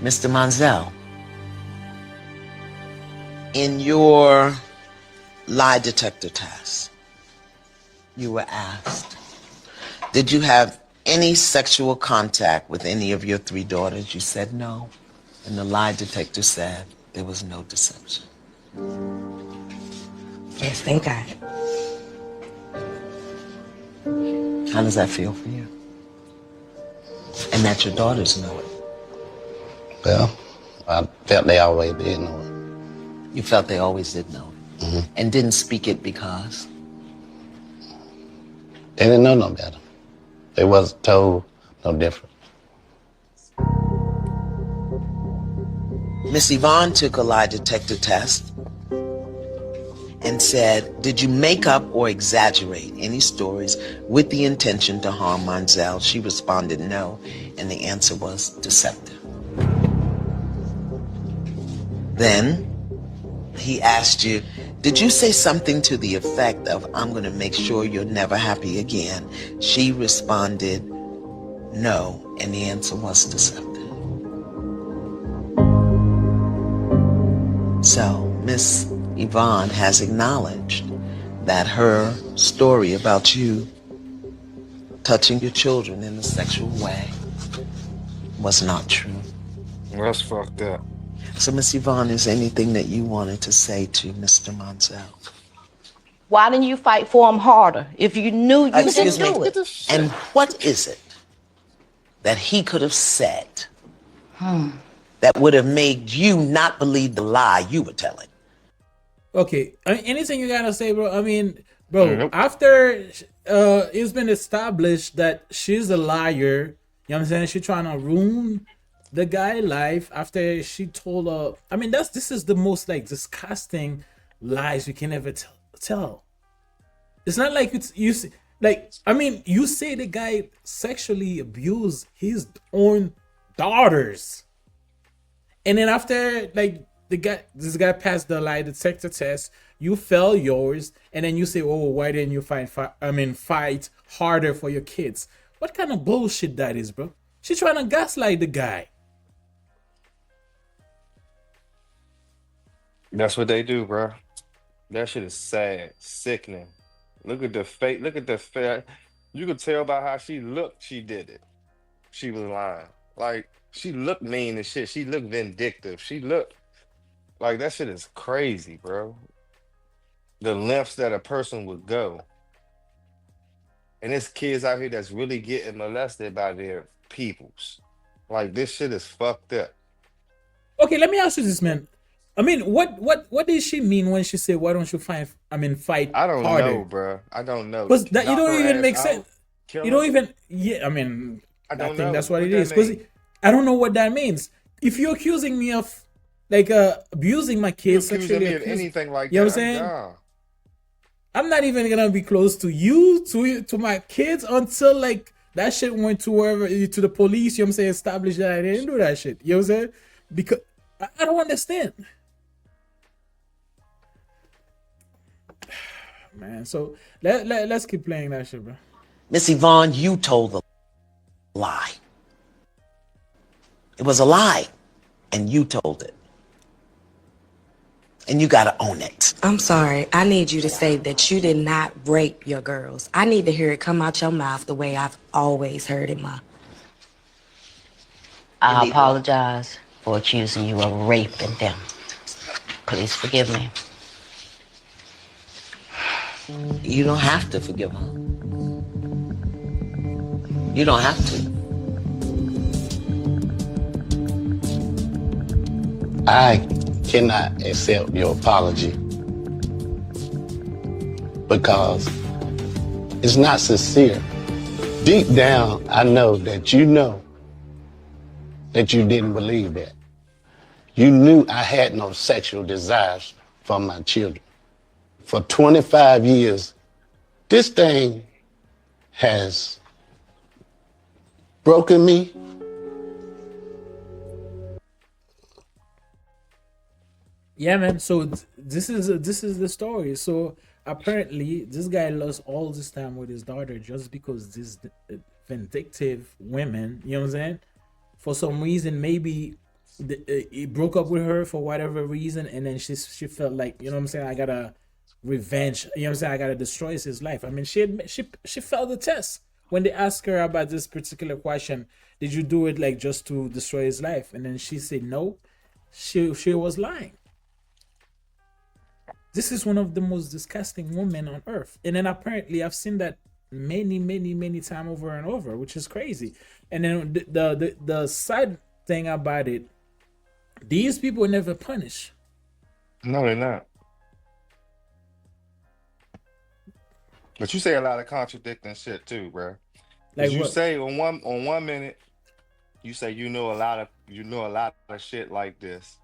Mr. Monzel, in your lie detector test, you were asked, did you have any sexual contact with any of your three daughters? You said no. And the lie detector said there was no deception. Yes, thank God. How does that feel for you? And that your daughters know it. Well, I felt they always did know it. You felt they always did know it. Mm-hmm. And didn't speak it because? They didn't know no better. They wasn't told no different. Miss Yvonne took a lie detector test and said, did you make up or exaggerate any stories with the intention to harm Monzel? She responded no, and the answer was deceptive. Then he asked you, did you say something to the effect of, I'm going to make sure you're never happy again? She responded no, and the answer was deceptive. So Miss Yvonne has acknowledged that her story about you touching your children in a sexual way was not true. That's fucked up. So Miss Yvonne, is anything that you wanted to say to Mr. Monzel? Why didn't you fight for him harder if you knew you didn't do it? And what is it that he could have said that would have made you not believe the lie you were telling? Okay, anything you gotta say, bro? I mean, bro, after it's been established that she's a liar, you know what I'm saying? She's trying to ruin the guy's life after she told her. I mean, this is the most like disgusting lies you can ever tell. It's not like you see, like, I mean, you say the guy sexually abused his own daughters, and then after like this guy passed the lie detector test, you fail yours, and then you say, oh, why didn't you fight harder for your kids? What kind of bullshit that is, bro? She's trying to gaslight the guy. That's what they do, bro. That shit is sad, sickening. Look at the face. Look at the face. You could tell by how she looked. She did it. She was lying. Like she looked mean and shit. She looked vindictive. She looked like that shit is crazy, bro. The lengths that a person would go. And there's kids out here that's really getting molested by their peoples. Like this shit is fucked up. Okay, let me ask you this, man. I mean, what did she mean when she said, "Why don't you fight I don't harder"? know, bro. I don't know. Because that you Knock don't her even ass make out, sense. kill You her. don't even. Yeah, I mean, I don't think know that's what it that is. Because mean. I don't know what that means. If you're accusing me of like abusing my You kids, accusing sexually me of abusing, anything like you know that? what I'm saying? gone. I'm not even gonna be close to you, to my kids until like that shit went to wherever, to the police. You know what I'm saying? Established that I didn't do that shit. You know what I'm saying? Because I don't understand, man. So let's keep playing that shit, bro. Miss Yvonne, you told the lie. It was a lie, and you told it. And you gotta own it. I'm sorry. I need you to say that you did not rape your girls. I need to hear it come out your mouth the way I've always heard it, Ma. I apologize for accusing you of raping them. Please forgive me. You don't have to forgive her. You don't have to. I cannot accept your apology because it's not sincere. Deep down, I know that you didn't believe that. You knew I had no sexual desires for my children. For 25 years, this thing has broken me. Yeah, man. So this is the story. So apparently, this guy lost all this time with his daughter just because this vindictive women, you know what I'm saying? For some reason, maybe he broke up with her for whatever reason, and then she felt like, you know what I'm saying, I gotta revenge. You know what I'm saying, I gotta destroy his life. I mean, she failed the test when they asked her about this particular question. Did you do it like just to destroy his life? And then she said no. She was lying. This is one of the most disgusting women on earth. And then apparently I've seen that many time over and over, which is crazy. And then the side thing about it, these people never punish. No, they're not. But you say a lot of contradicting shit too, bro. Like Because you what? say on one minute, you say you know a lot of shit like this,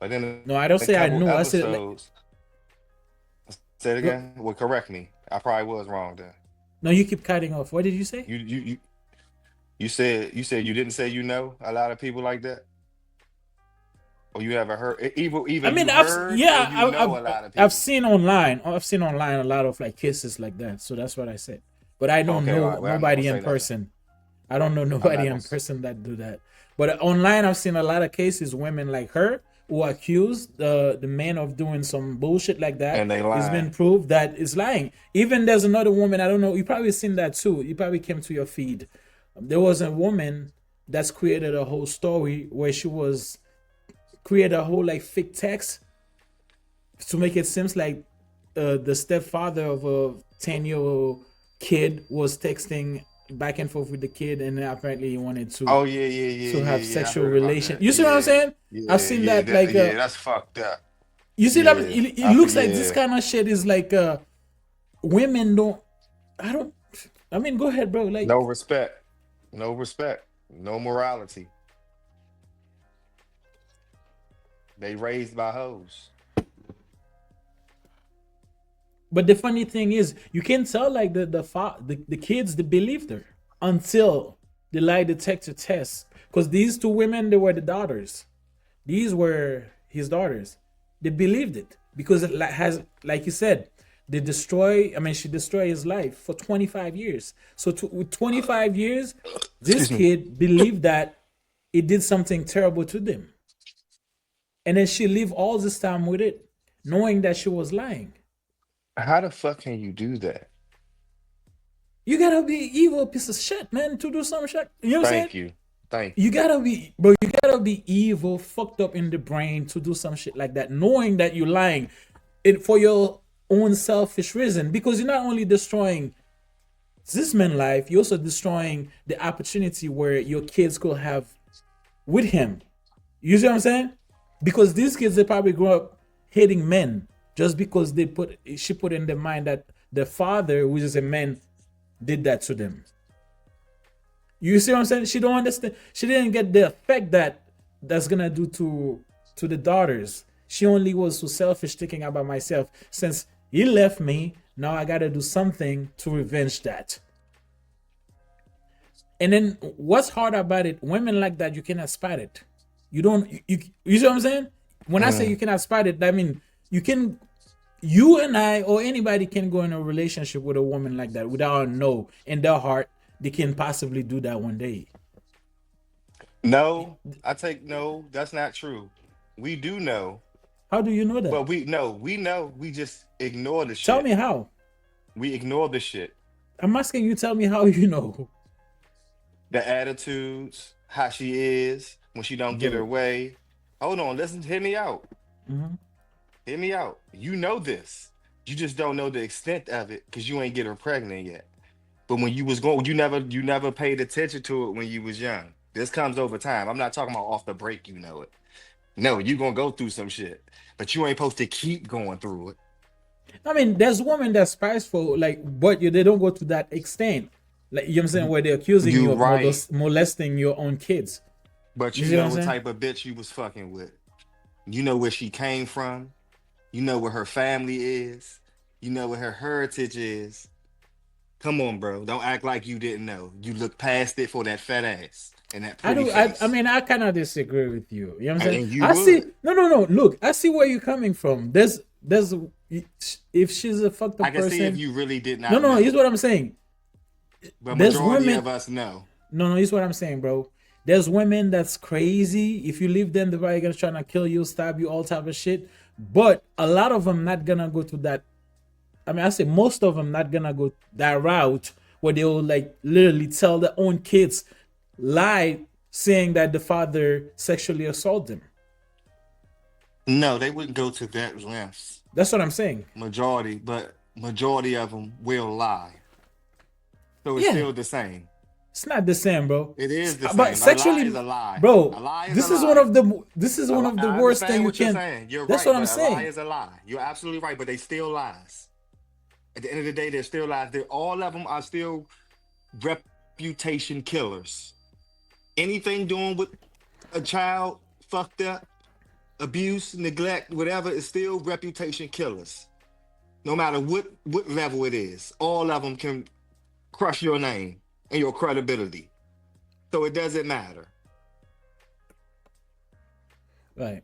but then a No, I don't couple say I know. I said episodes, like, say it again. Well, correct me. I probably was wrong there. no, you keep cutting off. What did you say? You said you didn't say you know a lot of people like that, or you haven't heard either I mean, you heard or you know a lot of I've people. seen online. I've seen online a lot of like cases like that. So that's what I said. But I don't Okay, all know right. Well, I'm not gonna nobody in say nothing. person. I don't know I'm nobody not in gonna. person that do that. But online, I've seen a lot of cases, women like her who accuse the man of doing some bullshit like that. And they It's lying. been proved that is lying. Even there's another woman. I don't know. You probably seen that too. You probably came to your feed. There was a woman that's created a whole story where she was create a whole like fake text to make it seems like the stepfather of a 10-year-old kid was texting back and forth with the kid, and then apparently he wanted Oh yeah, yeah, yeah, to yeah, have yeah. I sexual heard about relation. that. You see what I'm Yeah, saying? I've yeah, seen yeah. that like Yeah, that's fucked up. you see that Yeah, it I for looks like this yeah. kind of shit is like women don't. I don't. I mean, go ahead, bro. No Like, respect. No respect. No morality. They raised by hoes. but the funny thing is, you can tell like the kids they believed her until the lie detector test. Because these two women, they were the daughters. These were his daughters. They believed it because it has, like you said, they destroy. I mean, she destroyed his life for 25 years. So with 25 years, this Excuse me. kid believed that it did something terrible to them, and then she lived all this time with it, knowing that she was lying. How the fuck can you do that? You gotta be evil piece of shit, man, to do some shit. You know what I'm saying? Thank you. Thank You you. gotta be, bro. You gotta be evil, fucked up in the brain to do some shit like that, knowing that you're lying, it for your own selfish reason. Because you're not only destroying this man's life, you're also destroying the opportunity where your kids could have with him. You see what I'm saying? Because these kids they probably grow up hating men just because she put in their mind that the father, which is a man, did that to them. You see what I'm saying? She don't understand. She didn't get the effect that's gonna do to the daughters. She only was so selfish thinking about myself. Since he left me, now I gotta do something to revenge that. And then what's hard about it? Women like that, you cannot spot it. You don't. You see what I'm saying? When I say you Mm. cannot spot it, I mean you can. You and I or anybody can go in a relationship with a woman like that without a no in their heart. They can possibly do that one day. No, I take no. That's not true. We do know, How do you know that? but we know. We just ignore the Tell shit. me how. We ignore the shit. I'm asking you. Tell me how you know, The attitudes, how she is when she don't get her bro. way. Hold on, listen, hear me out. Mhm. Hear me out. You know this. You just don't know the extent of it because you ain't get her pregnant yet. But when you was going, you never paid attention to it when you was young. This comes over time. I'm not talking about off the break, you know it. No, you gonna go through some shit. But you ain't supposed to keep going through it. I mean, there's women that's spiteful, like, but they don't go to that extent. Like, you know what I'm saying, where they're accusing You you of right. molesting your own kids. But You you see what know I'm what saying? type of bitch you was fucking with. You know where she came from. You know where her family is. You know what her heritage is. Come on, bro. Don't act like you didn't know. You look past it for that fat ass and that I pretty do. I face. mean, I kind of disagree with you. You know what I'm saying? And you I see. would. No, no, no. Look, I see where you're coming from. There's. If she's a fucked I up can see if person, you really did no, not no. Here's know. what I'm saying. But There's majority of women. us know. No, no. Here's what I'm saying, bro. There's women that's crazy. If you leave them, they're probably gonna try to kill you, stab you, all type of shit. But a lot of them not gonna go to that. I mean, I say most of them not gonna go that route where they will like literally tell their own kids lie, saying that the father sexually assaulted them. No, they wouldn't go to that lengths. That's what I'm saying. Majority of them will lie. So it's Yeah, still the same. it's not the same, bro. It is the But same. A lie is sexually, a lie. A bro, lie is this a is one lie. of the this is one of the I worst understand thing you what you're can. saying. You're That's right, what I'm but a lie saying. is a lie. You're absolutely right, but they still lies. At the end of the day, they're still lies. All of them are still reputation killers. Anything doing with a child fucked up, abuse, neglect, whatever, is still reputation killers. No matter what level it is, all of them can crush your name and your credibility. So it doesn't matter. Right.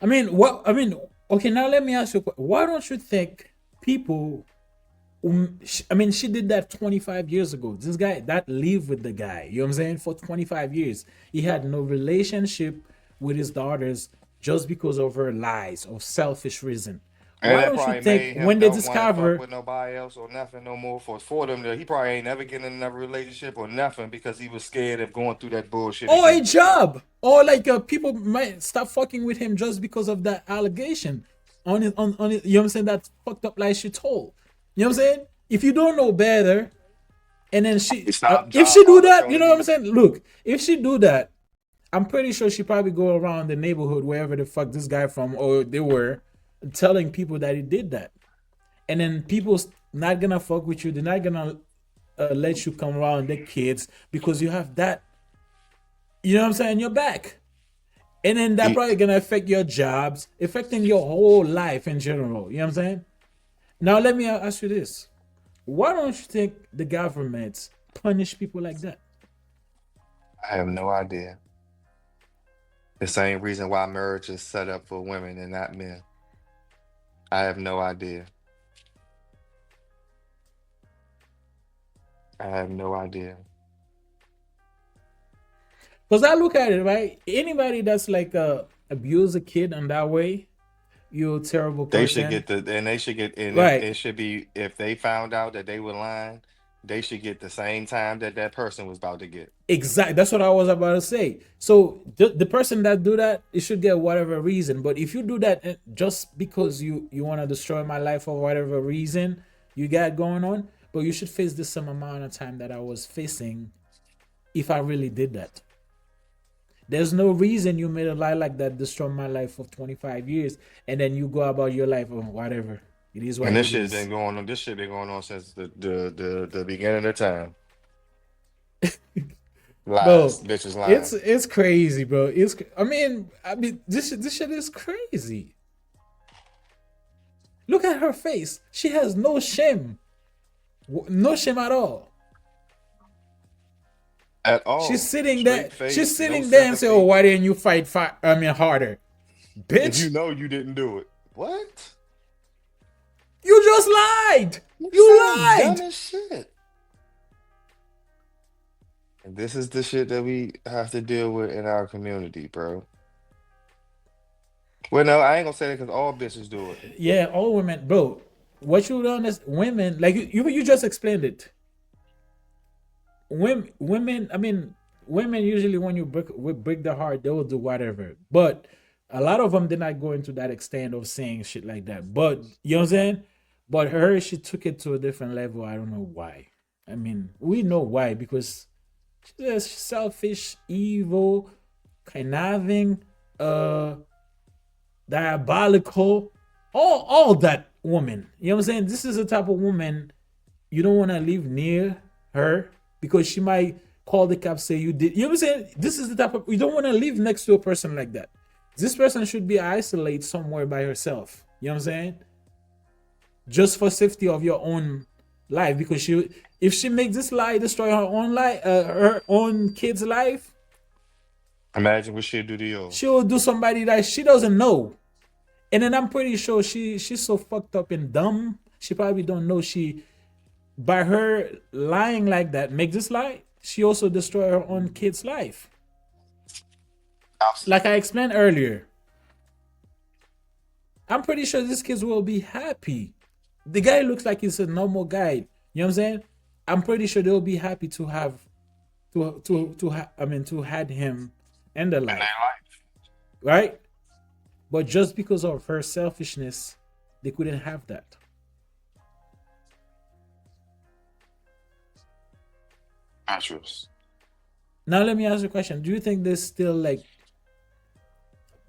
I mean, what? I mean, okay. Now let me ask you: why don't you think people? I mean, she did that 25 years ago. This guy that lived with the guy, you know what I'm saying, for 25 years. He had no relationship with his daughters just because of her lies or selfish reason. And Why that don't you probably think made him when they don't want to fuck discover, with nobody else or nothing no more for them to, he probably ain't never getting in another relationship or nothing because he was scared of going through that bullshit or a again. job, or like people might stop fucking with him just because of that allegation on it, you know what I'm saying, that fucked up lie she told. You know what I'm saying? If you don't know better, and then He she, stopped if job she do that, you know what I'm opportunities. saying? Look, if she do that, I'm pretty sure she probably go around the neighborhood wherever the fuck this guy from or they were, telling people that he did that, and then people's not gonna fuck with you. They're not gonna let you come around their kids because you have that. You know what I'm saying? Your back, and then that He, probably gonna affect your jobs, affecting your whole life in general. You know what I'm saying? Now let me ask you this: why don't you think the government punish people like that? I have no idea. The same reason why marriage is set up for women and not men. I have no idea. I have no idea. Because I look at it, right? Anybody that's like abuse a kid in that way, you're a terrible They should person. get and they should get, and Right. it should be, if they found out that they were lying, they should get the same time that that person was about to get. Exactly. That's what I was about to say. So the person that do that, it should get whatever reason. But if you do that just because you want to destroy my life for whatever reason you got going on, but you should face the same amount of time that I was facing if I really did that. There's no reason you made a lie like that, destroy my life for 25 years, and then you go about your life or whatever. It is what And this it shit been is. going on. This shit been going on since the beginning of time. Bro, Lies, bitches it's lying. it's crazy, bro. I mean this shit is crazy. Look at her face. She has no shame. No shame at all. At She's all. sitting there. Straight She's face, no sitting there and say, "Oh, sympathy. why didn't you fight? I mean, harder, If you bitch. know you didn't do it. What? You just lied. You You sound dumb lied." as shit. And this is the shit that we have to deal with in our community, bro. Well, no, I ain't gonna say that because all bitches do it. Yeah, all women, bro. What you don't understand, women, like you just explained it. Women, I mean, women usually when you break their heart, they will do whatever. But a lot of them did not go into that extent of saying shit like that. But you know what I'm saying? But her, she took it to a different level. I don't know why. I mean, we know why because she's a selfish, evil, conniving, uh, diabolical, all that woman. You know what I'm saying? This is the type of woman you don't want to live near her because she might call the cops, say you did. You know what I'm saying? This is the type of, you don't want to live next to a person like that. This person should be isolated somewhere by herself. You know what I'm saying? Just for safety of your own life, because if she makes this lie destroy her own life, her own kid's life, Imagine what she'd do to yours. she'll do somebody that she doesn't know. And then I'm pretty sure she's so fucked up and dumb. She probably don't know she, by her lying like that, make this lie. she also destroy her own kid's life. Absolutely. Like I explained earlier, I'm pretty sure these kids will be happy. The guy looks like he's a normal guy. You know what I'm saying? I'm pretty sure they'll be happy to have to had him in their And they life, like right? But just because of her selfishness, they couldn't have that. actress. Now let me ask you a question. Do you think there's still like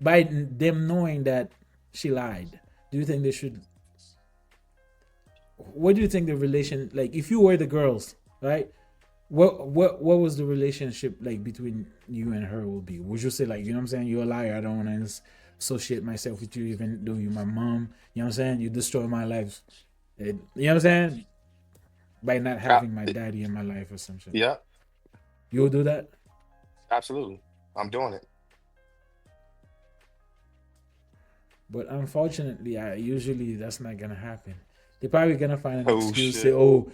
by them knowing that she lied, do you think they should what do you think the relation like if you were the girls, right? What was the relationship like between you and her will be? Would you say like, you know what I'm saying, you're a liar, I don't want to associate myself with you even though you're my mom, you know what I'm saying? You destroy my life. You know what I'm saying? By not Yeah, having my daddy in my life or something. yeah, You'll do that? absolutely. I'm doing it. But unfortunately, I usually that's not gonna happen. They're probably gonna find an Oh excuse, say, shit. "Oh,"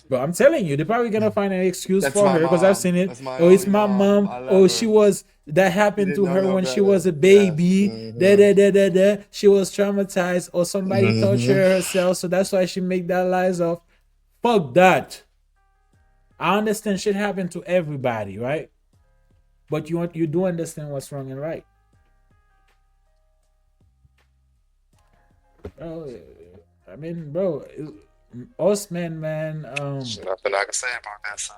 but I'm telling you, they're probably gonna find an excuse That's for my her because I've mom. seen it. That's my Oh, it's only my mom. mom. I love Oh, she her. was that She happened didn't to know her no when she was better. a Yes. baby. Da da da da da. She was traumatized, or somebody tortured herself, so that's why she make that lies off. Fuck that. I understand shit happened to everybody, right? But you do understand what's wrong and right. Bro, I mean, bro, us men, man. Nothing I can say about that, son.